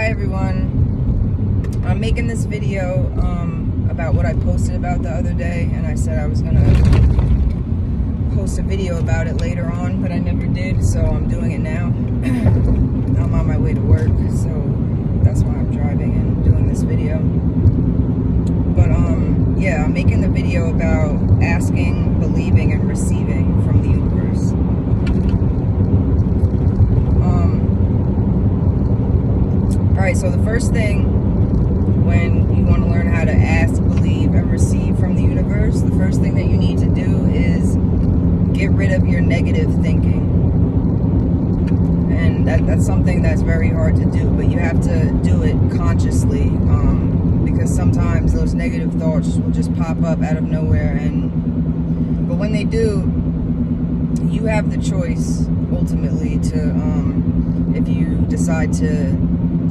Hi everyone. I'm making this video about what I posted about the other day, and I said I was gonna post a video about it later on, but I never did, so I'm doing it now. I'm on my way to work, so that's why I'm driving and doing this video. But yeah, I'm making the video about asking, believing, and receiving from the universe. Alright, so the first thing when you want to learn how to ask, believe, and receive from the universe, the first thing that you need to do is get rid of your negative thinking. And that's something that's very hard to do, but you have to do it consciously, because sometimes those negative thoughts will just pop up out of nowhere. But when they do, you have the choice ultimately to, if you decide to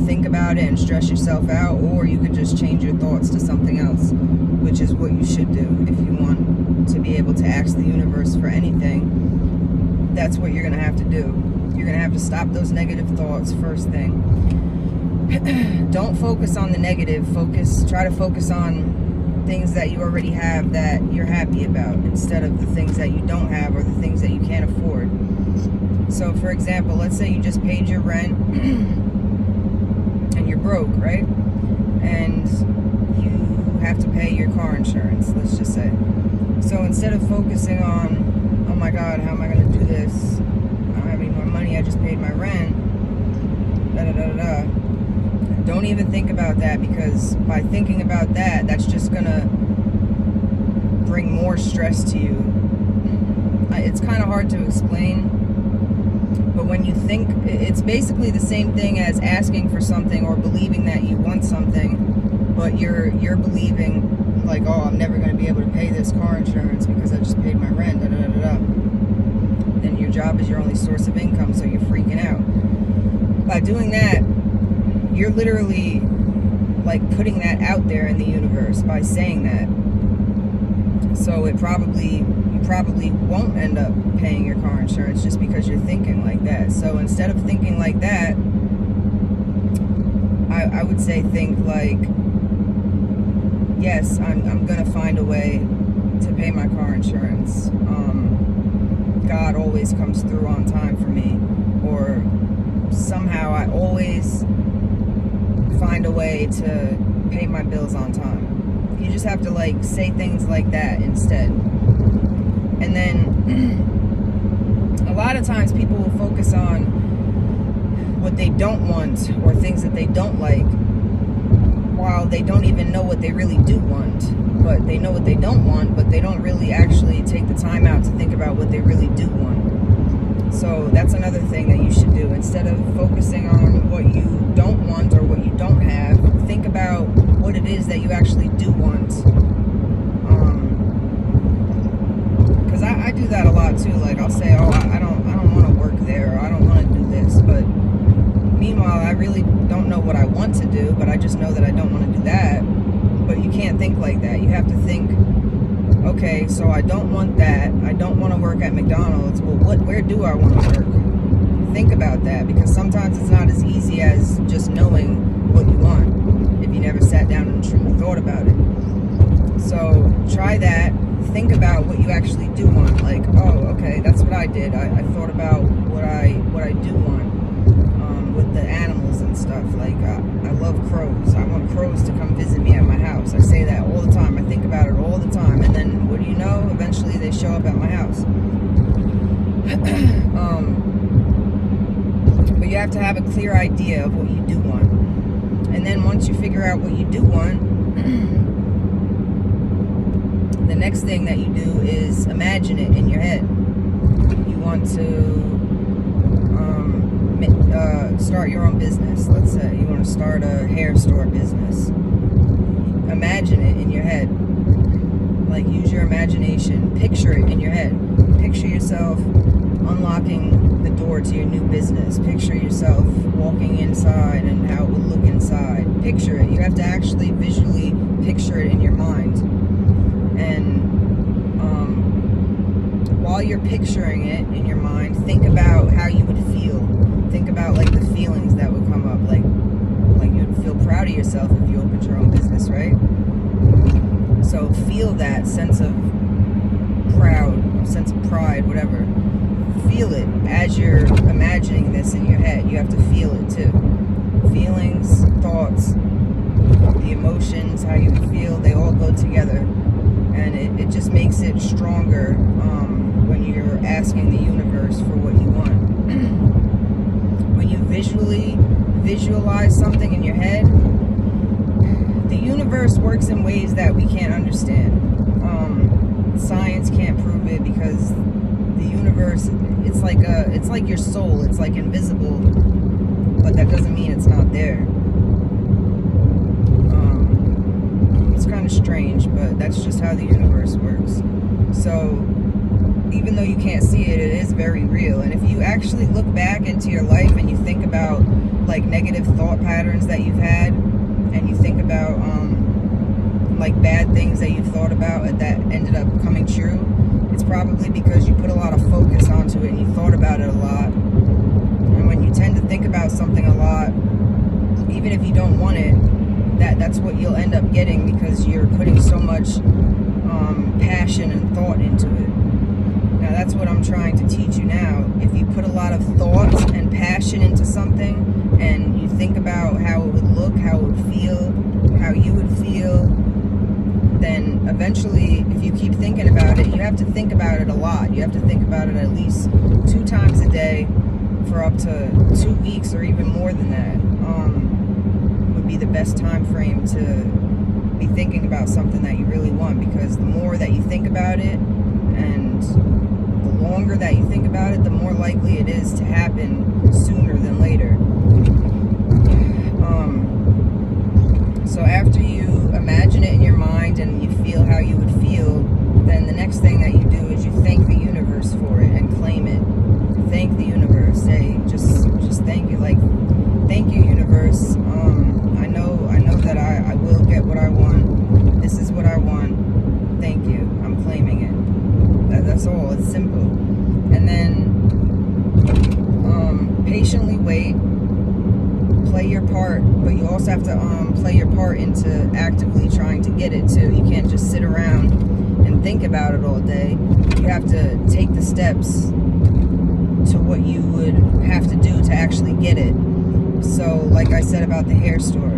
think about it and stress yourself out, or you could just change your thoughts to something else, which is what you should do if you want to be able to ask the universe for anything. That's what you're going to have to do. You're going to have to stop those negative thoughts first thing. Don't focus on the negative. Try to focus on things that you already have that you're happy about, instead of the things that you don't have or the things that you can't afford. So for example, let's say you just paid your rent and you're broke, right? And you have to pay your car insurance, let's just say. So instead of focusing on, oh my God, how am I going to do this? I don't have any more money, I just paid my rent. Don't even think about that, because by thinking about that, that's just going to bring more stress to you. It's kind of hard to explain, but when you think, it's basically the same thing as asking for something or believing that you want something, but you're believing like, oh, I'm never going to be able to pay this car insurance because I just paid my rent, Then your job is your only source of income, so you're freaking out. By doing that, you're literally like putting that out there in the universe by saying that. So you probably won't end up paying your car insurance just because you're thinking like that. So instead of thinking like that, I would say think like, yes, I'm gonna find a way to pay my car insurance. God always comes through on time for me, or somehow I always find a way to pay my bills on time. You just have to like say things like that instead. And then a lot of times people will focus on what they don't want or things that they don't like, while they don't even know what they really do want. But they know what they don't want, but they don't really actually take the time out to think about what they really do want. So that's another thing that you should do. Instead of focusing on what you don't want or what you don't have, think about what it is that you actually do want. Because I do that a lot too. Like I'll say, oh, I don't want to work there, or I don't want to do this. But meanwhile, I really don't know what I want to do, but I just know that I don't want to do that. But you can't think like that. You have to think, okay, so I don't want that. I don't want to work at McDonald's. Well, where do I want to work? Think about that, because sometimes it's not as easy as just knowing what you want if you never sat down and truly thought about it. So try that. Think about what you actually do want. Like, oh, okay, that's what I did. I thought about what I do want with the animals and stuff. Like, I love crows. I want crows to come visit me at my house. I say that all the time. I think about it all the time. And then, what do you know? Eventually, they show up at my house. But you have to have a clear idea of what you do want. And then once you figure out what you do want, the next thing that you do is imagine it in your head. You want to start your own business, let's say. You want to start a hair store business. Imagine it in your head. Like, use your imagination. Picture it in your head. Picture yourself unlocking the door to your new business. Picture yourself walking inside and how it would look inside. Picture it. You have to actually visually picture it in your mind. And while you're picturing it in your mind, think about how you would feel. Think about like the feelings that would come up, like proud of yourself if you opened your own business, right? So feel that sense of sense of pride, whatever. Feel it as you're imagining this in your head. You have to feel it too. Feelings, thoughts, the emotions, how you feel, they all go together. And it just makes it stronger when you're asking the universe for what you want. When you visualize something in your head, the universe works in ways that we can't understand. Science can't prove it because the universe, it's like your soul. It's like invisible, but that doesn't mean it's not there. It's kind of strange, but that's just how the universe works. So even though you can't see it, it is very real. And if you actually look back into your life and you think about like negative thought patterns that you've had, and you think about like bad things that you've thought about that ended up coming true, it's probably because you put a lot of focus onto it and you thought about it a lot. And when you tend to think about something a lot, even if you don't want it, that's what you'll end up getting, because you're putting so much passion and thought into it. Now that's what I'm trying to teach you now. If you put a lot of thought and passion into something, and you think about how it would look, how it would feel, how you would feel, then eventually, if you keep thinking about it, you have to think about it a lot. You have to think about it at least 2 times a day for up to 2 weeks or even more than that. Would be the best time frame to be thinking about something that you really want, because the more that you think about it and the longer that you think about it, the more likely it is to happen sooner than later. So after you imagine it in your mind and you feel how you would feel, then the next thing that you do is you thank the universe for it and claim it. Thank the universe. Say, just thank you. Like, thank you, universe. I know that I will get what I want. This is what I want. Thank you. I'm claiming it. That's all. It's simple. And then patiently wait. Play your part, but you also have to play your part into actively trying to get it too. You can't just sit around and think about it all day. You have to take the steps to what you would have to do to actually get it. So like I said about the hair store,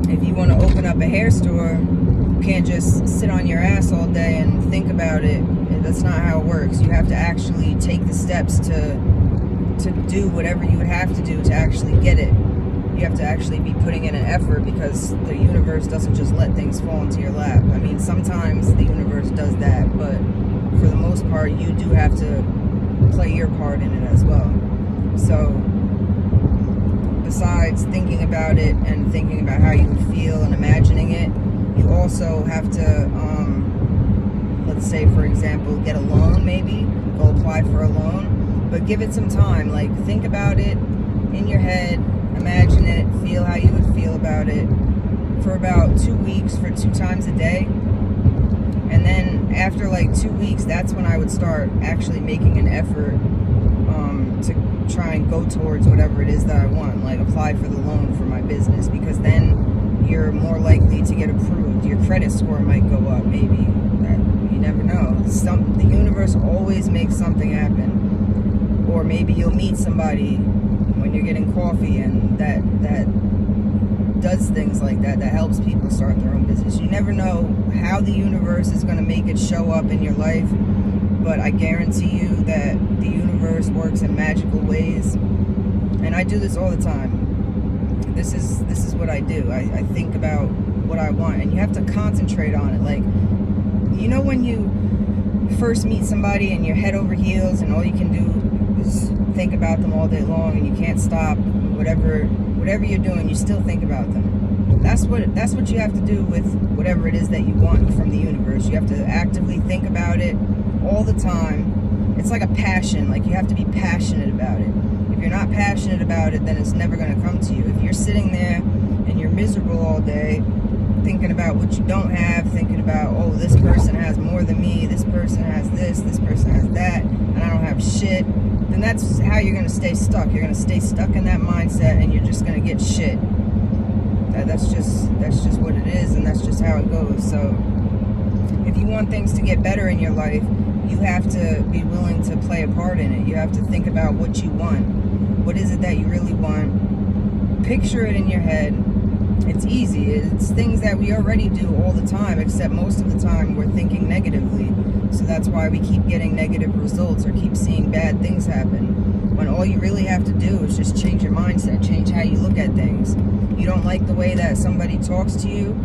if you want to open up a hair store, you can't just sit on your ass all day and think about it. That's not how it works. You have to actually take the steps to do whatever you would have to do to actually get it. You have to actually be putting in an effort, because the universe doesn't just let things fall into your lap. I mean, sometimes the universe does that, but for the most part, you do have to play your part in it as well. So besides thinking about it and thinking about how you would feel and imagining it, you also have to, let's say, for example, get a loan maybe. Go apply for a loan. But give it some time. Like, think about it in your head, imagine it, feel how you would feel about it for about 2 weeks, for 2 times a day. And then after like 2 weeks, that's when I would start actually making an effort to try and go towards whatever it is that I want, like apply for the loan for my business, because then you're more likely to get approved. Your credit score might go up, maybe. You never know. The universe always makes something happen. Or maybe you'll meet somebody when you're getting coffee, and that does things like that helps people start their own business. You never know how the universe is going to make it show up in your life, but I guarantee you that the universe works in magical ways. And I do this all the time. This is what I do. I think about what I want, and you have to concentrate on it. Like, you know, when you first meet somebody and you're head over heels and all you can do is think about them all day long, and you can't stop. Whatever you're doing, you still think about them. That's what you have to do with whatever it is that you want from the universe. You have to actively think about it all the time. It's like a passion. Like, you have to be passionate about it. If you're not passionate about it, then it's never going to come to you. If you're sitting there and you're miserable all day, thinking about what you don't have, thinking about, oh, this person has more than me, this person has this person has that, and I don't have shit, then that's how you're going to stay stuck. You're going to stay stuck in that mindset, and you're just going to get shit. That's just what it is, and that's just how it goes. So if you want things to get better in your life, you have to be willing to play a part in it. You have to think about what you want. What is it that you really want? Picture it in your head. It's easy. It's things that we already do all the time, except most of the time we're thinking negatively. So that's why we keep getting negative results or keep seeing bad things happen. When all you really have to do is just change your mindset, change how you look at things. You don't like the way that somebody talks to you,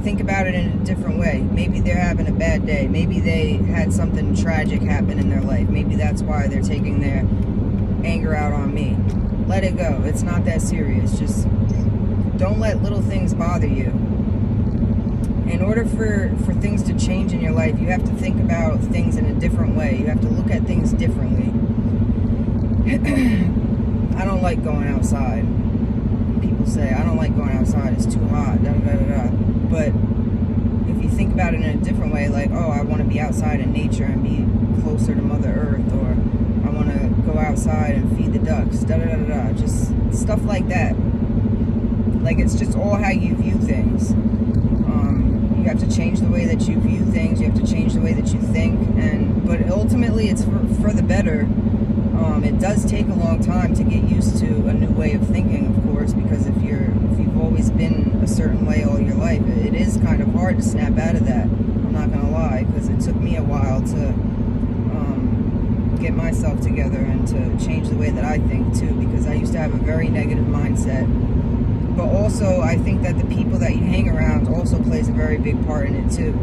think about it in a different way. Maybe they're having a bad day. Maybe they had something tragic happen in their life. Maybe that's why they're taking their anger out on me. Let it go. It's not that serious. Just don't let little things bother you. In order for things to change in your life, you have to think about things in a different way. You have to look at things differently. I don't like going outside. People say, I don't like going outside, it's too hot, da da da da. But if you think about it in a different way, like, oh, I want to be outside in nature and be closer to Mother Earth, or I want to go outside and feed the ducks, da da da da da. Just stuff like that. Like, it's just all how you view things. You have to change the way that you view things. You have to change the way that you think. But ultimately, it's for the better. It does take a long time to get used to a new way of thinking, of course, because if you've always been a certain way all your life, it is kind of hard to snap out of that. I'm not gonna lie, because it took me a while to get myself together and to change the way that I think too, because I used to have a very negative mindset. But also, I think that the people that you hang around also plays a very big part in it too.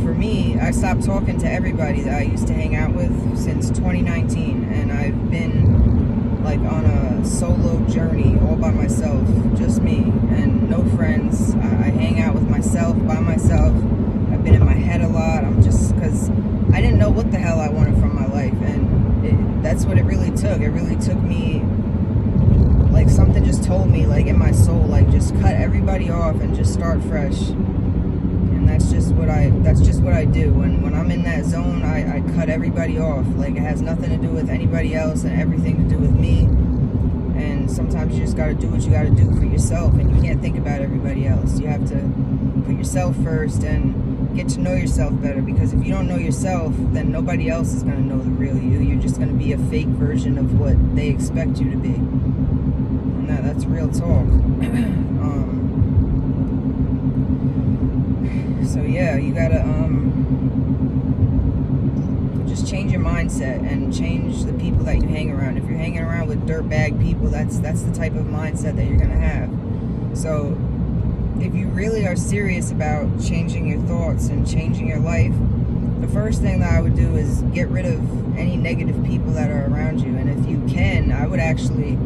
For me, I stopped talking to everybody that I used to hang out with since 2019, and I've been like on a solo journey all by myself, just me, and no friends. I hang out with myself, by myself. I've been in my head a lot. Because I didn't know what the hell I wanted from my life, and that's what it really took. It really took me, like something just told me, like in my soul, like just cut everybody off and just start fresh. And that's just what I do. When I'm in that zone, I cut everybody off. Like, it has nothing to do with anybody else and everything to do with me. And sometimes you just got to do what you got to do for yourself, and you can't think about everybody else. You have to put yourself first and get to know yourself better, because if you don't know yourself, then nobody else is going to know the real you. You're just going to be a fake version of what they expect you to be. And that's real talk. So yeah, you gotta just change your mindset and change the people that you hang around. If you're hanging around with dirtbag people, that's the type of mindset that you're gonna have. So if you really are serious about changing your thoughts and changing your life, the first thing that I would do is get rid of any negative people that are around you. And if you can, I would actually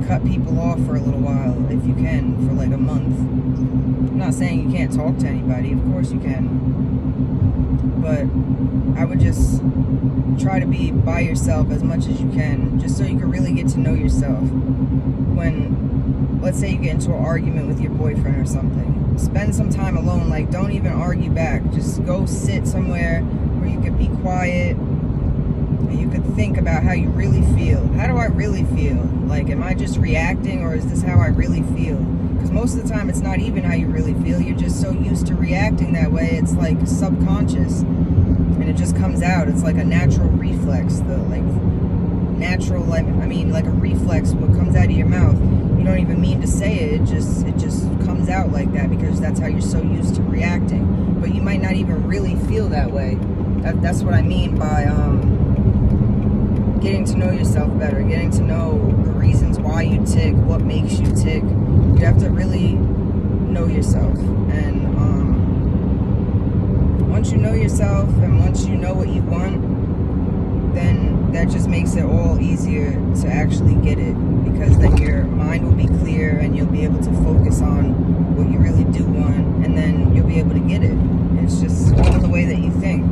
cut people off for a little while, if you can, for like a month. I'm not saying you can't talk to anybody, of course you can, but I would just try to be by yourself as much as you can, just so you can really get to know yourself. When, let's say you get into an argument with your boyfriend or something, spend some time alone. Like, don't even argue back, just go sit somewhere where you could be quiet, and you could think about how you really feel. How do I really feel? Like, am I just reacting, or is this how I really feel? Because most of the time it's not even how you really feel. You're just so used to reacting that way. It's like subconscious, and it just comes out. It's like a natural reflex. Like a reflex. What comes out of your mouth, you don't even mean to say it. It just comes out like that, because that's how you're so used to reacting. But you might not even really feel that way. That's what I mean by getting to know yourself better, getting to know the reasons why you tick, what makes you tick. You have to really know yourself. And once you know yourself and once you know what you want, then that just makes it all easier to actually get it, because then your mind will be clear and you'll be able to focus on what you really do want, and then you'll be able to get it. It's just all the way that you think.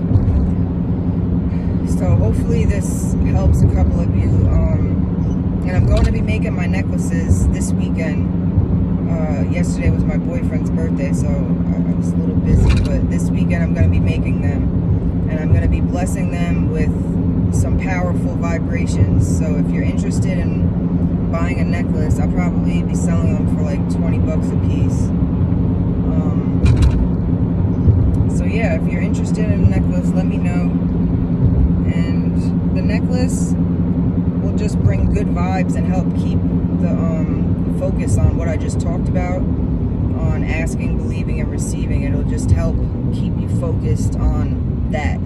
So hopefully this helps a couple of you. And I'm going to be making my necklaces this weekend. Yesterday was my boyfriend's birthday, so I was a little busy. But this weekend I'm going to be making them. And I'm going to be blessing them with some powerful vibrations. So if you're interested in buying a necklace, I'll probably be selling them for like 20 bucks a piece. So yeah, if you're interested in a necklace, let me know. And the necklace will just bring good vibes and help keep the focus on what I just talked about, on asking, believing, and receiving. It'll just help keep you focused on that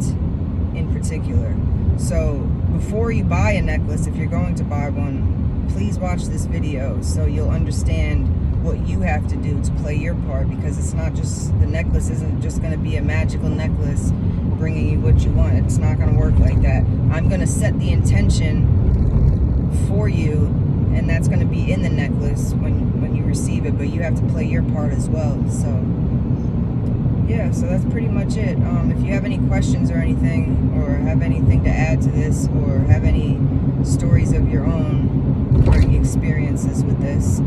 in particular. So before you buy a necklace, if you're going to buy one, please watch this video so you'll understand what you have to do to play your part, because it's not just, the necklace isn't just going to be a magical necklace bringing you what you want. It's not going to work like that. I'm going to set the intention for you, and that's going to be in the necklace when you receive it, but you have to play your part as well. So yeah, so that's pretty much it. If you have any questions or anything, or have anything to add to this, or have any stories of your own or experiences with this,